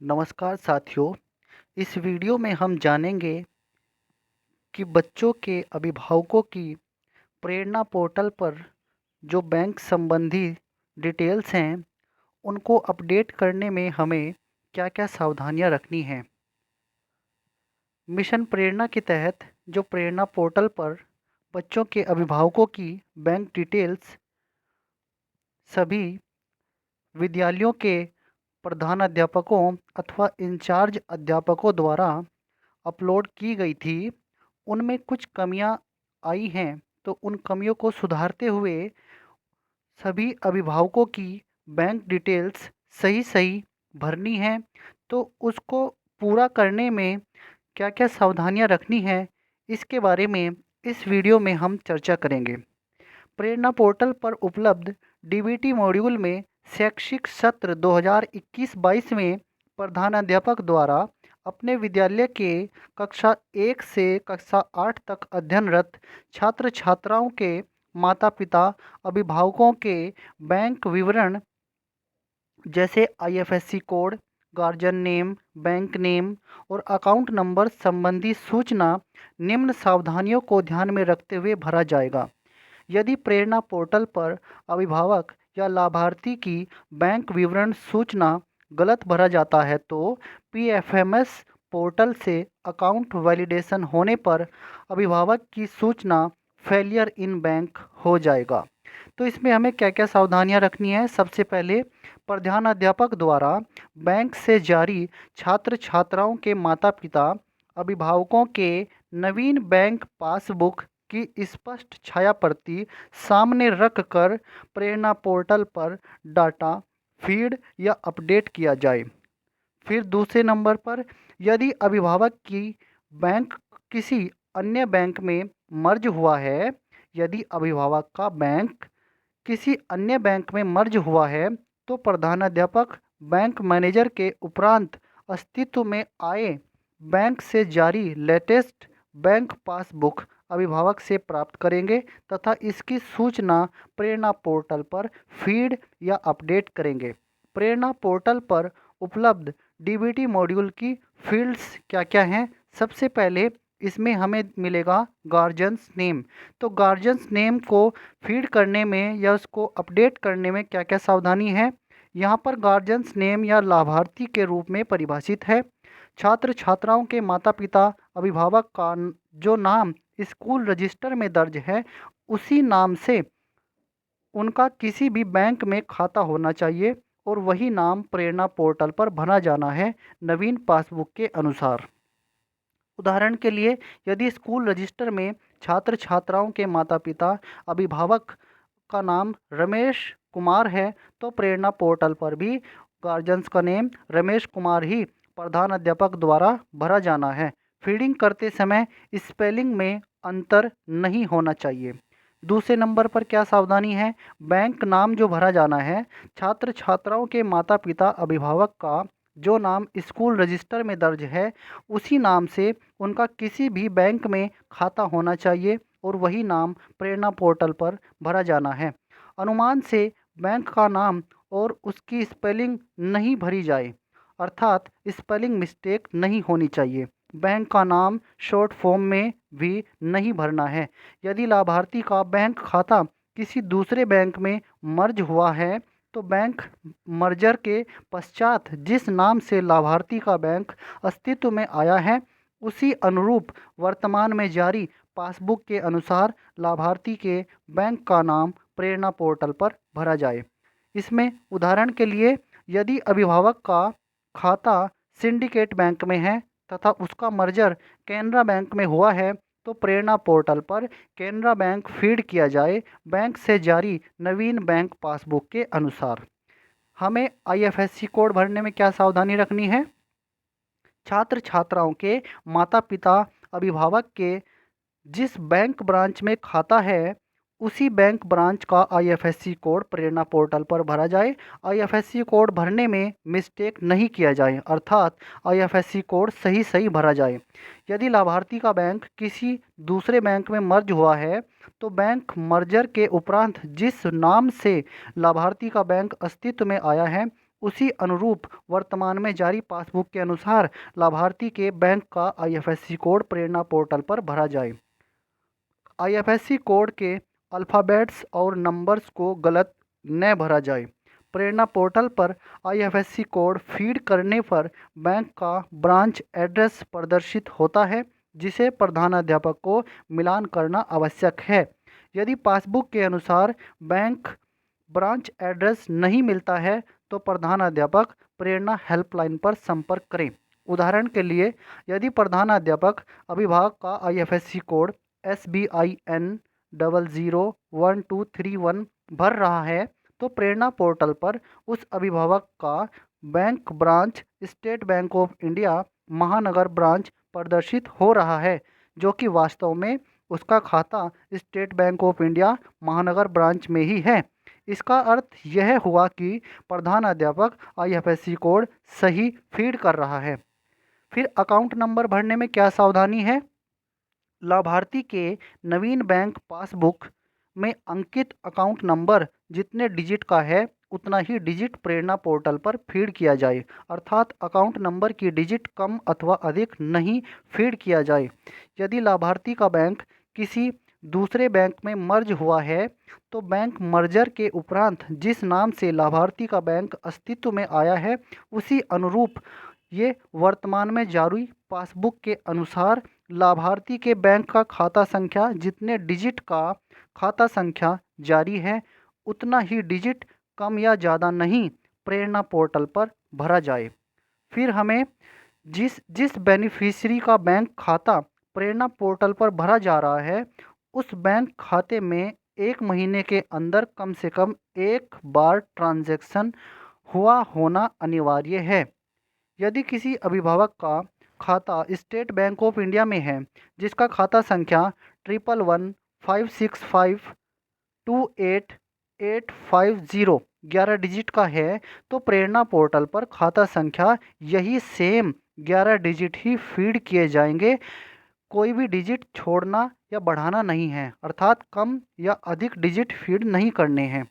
नमस्कार साथियों। इस वीडियो में हम जानेंगे कि बच्चों के अभिभावकों की प्रेरणा पोर्टल पर जो बैंक संबंधी डिटेल्स हैं उनको अपडेट करने में हमें क्या-क्या सावधानियां रखनी हैं। मिशन प्रेरणा के तहत जो प्रेरणा पोर्टल पर बच्चों के अभिभावकों की बैंक डिटेल्स सभी विद्यालयों के प्रधानाध्यापकों अथवा इंचार्ज अध्यापकों द्वारा अपलोड की गई थी, उनमें कुछ कमियां आई हैं। तो उन कमियों को सुधारते हुए सभी अभिभावकों की बैंक डिटेल्स सही-सही भरनी है। तो उसको पूरा करने में क्या-क्या सावधानियां रखनी है, इसके बारे में इस वीडियो में हम चर्चा करेंगे। प्रेरणा पोर्टल पर उपलब्ध डीबीटी मॉड्यूल में शैक्षिक सत्र 2021-22 में प्रधानाध्यापक द्वारा अपने विद्यालय के कक्षा 1 से कक्षा 8 तक अध्ययनरत छात्र छात्राओं के माता पिता अभिभावकों के बैंक विवरण जैसे IFSC code, guardian name, bank name और अकाउंट नंबर संबंधी सूचना निम्न सावधानियों को ध्यान में रखते हुए भरा जाएगा। यदि प्रेरणा पोर्टल पर अभिभावक या लाभार्थी की बैंक विवरण सूचना गलत भरा जाता है तो पीएफएमएस पोर्टल से अकाउंट वैलिडेशन होने पर अभिभावक की सूचना फेलियर इन बैंक हो जाएगा। तो इसमें हमें क्या क्या सावधानियां रखनी है। सबसे पहले प्रधानाध्यापक द्वारा बैंक से जारी छात्र छात्राओं के माता पिता अभिभावकों के नवीन बैंक पासबुक की स्पष्ट छाया प्रति सामने रखकर प्रेरणा पोर्टल पर डाटा फीड या अपडेट किया जाए। फिर दूसरे नंबर पर यदि अभिभावक की बैंक किसी अन्य बैंक में मर्ज हुआ है, यदि अभिभावक का बैंक किसी अन्य बैंक में मर्ज हुआ है तो प्रधानाध्यापक बैंक मैनेजर के उपरांत अस्तित्व में आए बैंक से जारी लेटेस्ट बैंक पासबुक अभिभावक से प्राप्त करेंगे तथा इसकी सूचना प्रेरणा पोर्टल पर फीड या अपडेट करेंगे। प्रेरणा पोर्टल पर उपलब्ध डीबीटी मॉड्यूल की फील्ड्स क्या क्या हैं। सबसे पहले इसमें हमें मिलेगा गार्जियंस नेम। तो गार्जियंस नेम को फीड करने में या उसको अपडेट करने में क्या क्या सावधानी है। यहाँ पर गार्जियंस नेम या लाभार्थी के रूप में परिभाषित है छात्र छात्राओं के माता पिता अभिभावक का जो नाम स्कूल रजिस्टर में दर्ज है उसी नाम से उनका किसी भी बैंक में खाता होना चाहिए और वही नाम प्रेरणा पोर्टल पर भरा जाना है नवीन पासबुक के अनुसार। उदाहरण के लिए यदि स्कूल रजिस्टर में छात्र छात्राओं के माता पिता अभिभावक का नाम रमेश कुमार है तो प्रेरणा पोर्टल पर भी गार्जियंस का नेम रमेश कुमार ही प्रधान अध्यापक द्वारा भरा जाना है। फीडिंग करते समय स्पेलिंग में अंतर नहीं होना चाहिए। दूसरे नंबर पर क्या सावधानी है। बैंक नाम जो भरा जाना है छात्र छात्राओं के माता पिता अभिभावक का जो नाम स्कूल रजिस्टर में दर्ज है उसी नाम से उनका किसी भी बैंक में खाता होना चाहिए और वही नाम प्रेरणा पोर्टल पर भरा जाना है। अनुमान से बैंक का नाम और उसकी स्पेलिंग नहीं भरी जाए, अर्थात स्पेलिंग मिस्टेक नहीं होनी चाहिए। बैंक का नाम शॉर्ट फॉर्म में भी नहीं भरना है। यदि लाभार्थी का बैंक खाता किसी दूसरे बैंक में मर्ज हुआ है तो बैंक मर्जर के पश्चात जिस नाम से लाभार्थी का बैंक अस्तित्व में आया है उसी अनुरूप वर्तमान में जारी पासबुक के अनुसार लाभार्थी के बैंक का नाम प्रेरणा पोर्टल पर भरा जाए। इसमें उदाहरण के लिए यदि अभिभावक का खाता सिंडिकेट बैंक में है तथा उसका मर्जर कैनरा बैंक में हुआ है तो प्रेरणा पोर्टल पर कैनरा बैंक फीड किया जाए बैंक से जारी नवीन बैंक पासबुक के अनुसार। हमें आईएफएससी कोड भरने में क्या सावधानी रखनी है। छात्र छात्राओं के माता पिता अभिभावक के जिस बैंक ब्रांच में खाता है उसी बैंक ब्रांच का आईएफएससी कोड प्रेरणा पोर्टल पर भरा जाए। आईएफएससी कोड भरने में मिस्टेक नहीं किया जाए, अर्थात आईएफएससी कोड सही सही भरा जाए। यदि लाभार्थी का बैंक किसी दूसरे बैंक में मर्ज हुआ है तो बैंक मर्जर के उपरांत जिस नाम से लाभार्थी का बैंक अस्तित्व में आया है उसी अनुरूप वर्तमान में जारी पासबुक के अनुसार लाभार्थी के बैंक का IFSC कोड प्रेरणा पोर्टल पर भरा जाए। IFSC कोड के अल्फ़ाबेट्स और नंबर्स को गलत न भरा जाए। प्रेरणा पोर्टल पर IFSC कोड फीड करने पर बैंक का ब्रांच एड्रेस प्रदर्शित होता है, जिसे प्रधानाध्यापक को मिलान करना आवश्यक है। यदि पासबुक के अनुसार बैंक ब्रांच एड्रेस नहीं मिलता है तो प्रधानाध्यापक प्रेरणा हेल्पलाइन पर संपर्क करें। उदाहरण के लिए, यदि प्रधानाध्यापक अभिभावक का IFSC कोड SBIN 001231 भर रहा है तो प्रेरणा पोर्टल पर उस अभिभावक का bank branch state bank of India महानगर ब्रांच प्रदर्शित हो रहा है, जो कि वास्तव में उसका खाता स्टेट बैंक ऑफ इंडिया महानगर ब्रांच में ही है। इसका अर्थ यह हुआ कि प्रधानाध्यापक IFSC कोड सही फीड कर रहा है। फिर अकाउंट नंबर भरने में क्या सावधानी है? लाभार्थी के नवीन बैंक पासबुक में अंकित अकाउंट नंबर जितने डिजिट का है उतना ही डिजिट प्रेरणा पोर्टल पर फीड किया जाए, अर्थात अकाउंट नंबर की डिजिट कम अथवा अधिक नहीं फीड किया जाए। यदि लाभार्थी का बैंक किसी दूसरे बैंक में मर्ज हुआ है तो बैंक मर्जर के उपरांत जिस नाम से लाभार्थी का बैंक अस्तित्व में आया है उसी अनुरूप ये वर्तमान में जारी पासबुक के अनुसार लाभार्थी के बैंक का खाता संख्या जितने डिजिट का खाता संख्या जारी है उतना ही डिजिट कम या ज़्यादा नहीं प्रेरणा पोर्टल पर भरा जाए। फिर हमें जिस जिस बेनिफिशियरी का बैंक खाता प्रेरणा पोर्टल पर भरा जा रहा है उस बैंक खाते में 1 महीने के अंदर कम से कम एक बार ट्रांजैक्शन हुआ होना अनिवार्य है। यदि किसी अभिभावक का खाता स्टेट बैंक ऑफ इंडिया में है जिसका खाता संख्या 111565288850 11 डिजिट का है तो प्रेरणा पोर्टल पर खाता संख्या यही सेम 11 डिजिट ही फीड किए जाएंगे। कोई भी डिजिट छोड़ना या बढ़ाना नहीं है, अर्थात कम या अधिक डिजिट फीड नहीं करने हैं।